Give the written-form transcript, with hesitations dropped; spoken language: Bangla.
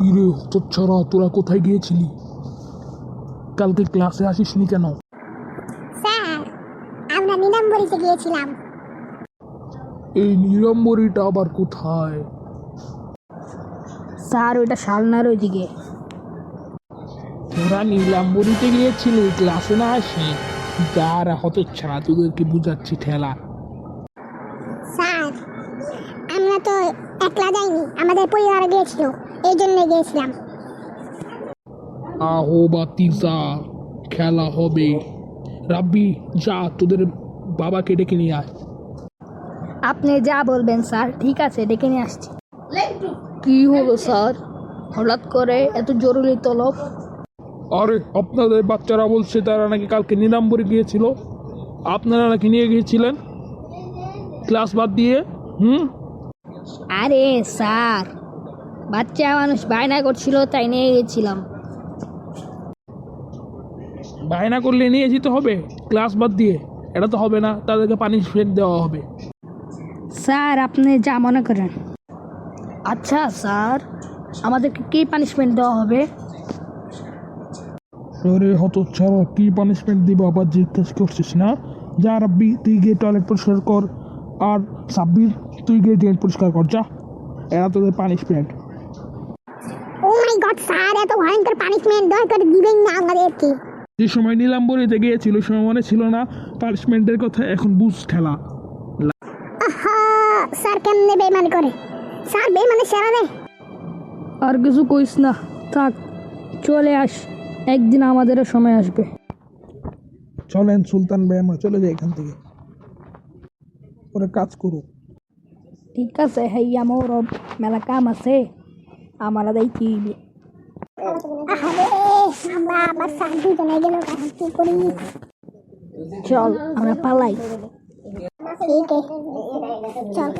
ইরে হতচ্ছাড়া, তোরা কোথায় গিয়েছিলি? কালকে ক্লাসে আসিসনি কেন? স্যার, আমরা নীলাম্বরীতে গিয়েছিলাম। এই নীলাম্বরীটা আবার কোথায়? স্যার ওইটা শালনার ওইদিকে। তোরা নীলাম্বরীতে গিয়েছিলি, ক্লাসে না আসি? যারা হতচ্ছাড়া, তোদেরকে বুঝাচ্ছি ঠেলা। স্যার, আমরা তো একলা যাইনি, আমাদের পরিবার গিয়েছিল, এই জন্য গিয়েছিলাম। আহো বাতিজা, খেলা হবে। রাব্বি, যা তোদের বাবাকে ডেকে নিয়ে আয়। আপনি যা বলবেন স্যার, ঠিক আছে, ডেকে নিয়ে আসছি। কি হলো স্যার, হঠাৎ করে এত জরুরি তলব? আরে আপনাদের বাচ্চারা বলছে তারা নাকি কালকে নীলাম্বরী গিয়েছিল, আপনারা নাকি নিয়ে গিয়েছিলেন ক্লাস বাদ দিয়ে। আরে স্যার, বাচ্চা মানুষ বায়না করছিল তাই নিয়ে গেছিলাম। বায়না করলে নিয়ে যেতে হবে ক্লাস বাদ দিয়ে? এটা তো হবে না, তাদেরকে পানিশমেন্ট দেওয়া হবে। স্যার আপনি যা মনে করেন। আচ্ছা স্যার, আমাদেরকে কি পানিশমেন্ট দেওয়া হবে? আরে হতচ্ছাড়া, কি পানিশমেন্ট দিব আবার জিজ্ঞেস করছিস না? যা রাব্বি, তুই গিয়ে টয়লেট পরিষ্কার কর, আর সাব্বির তুই গিয়ে ড্রেন পরিষ্কার কর, যা। এরা তোদের পানিশমেন্ট। ও মাই গড স্যার, এত ভয়ঙ্কর পানিশমেন্ট দরকার দিবেন না আমাদেরকে? যে সময় নীলাম্বরীতে গিয়েছিল ওই সময় মনে ছিল না পানিশমেন্টের কথা? এখন বুঝ ঠেলা। আহা, স্যার কেমনে বেইমানি করে? স্যার বেইমানি সেরা রে। আর কিছু কইস না, থাক, চলে আস, একদিন আমাদেরও সময় আসবে। চলেন সুলতান ভাই, আমরা চলে যাই এখান থেকে, ওরা কাজ করুক। ঠিক আছে, হাইয়া মোর মেলা কাম আছে, আমার দায়িত্ব। আহারে, আমরা আবার স্যার দুজনে গেল, এখন কি করি? চল আমরা পালাই। ঠিক আছে, চল।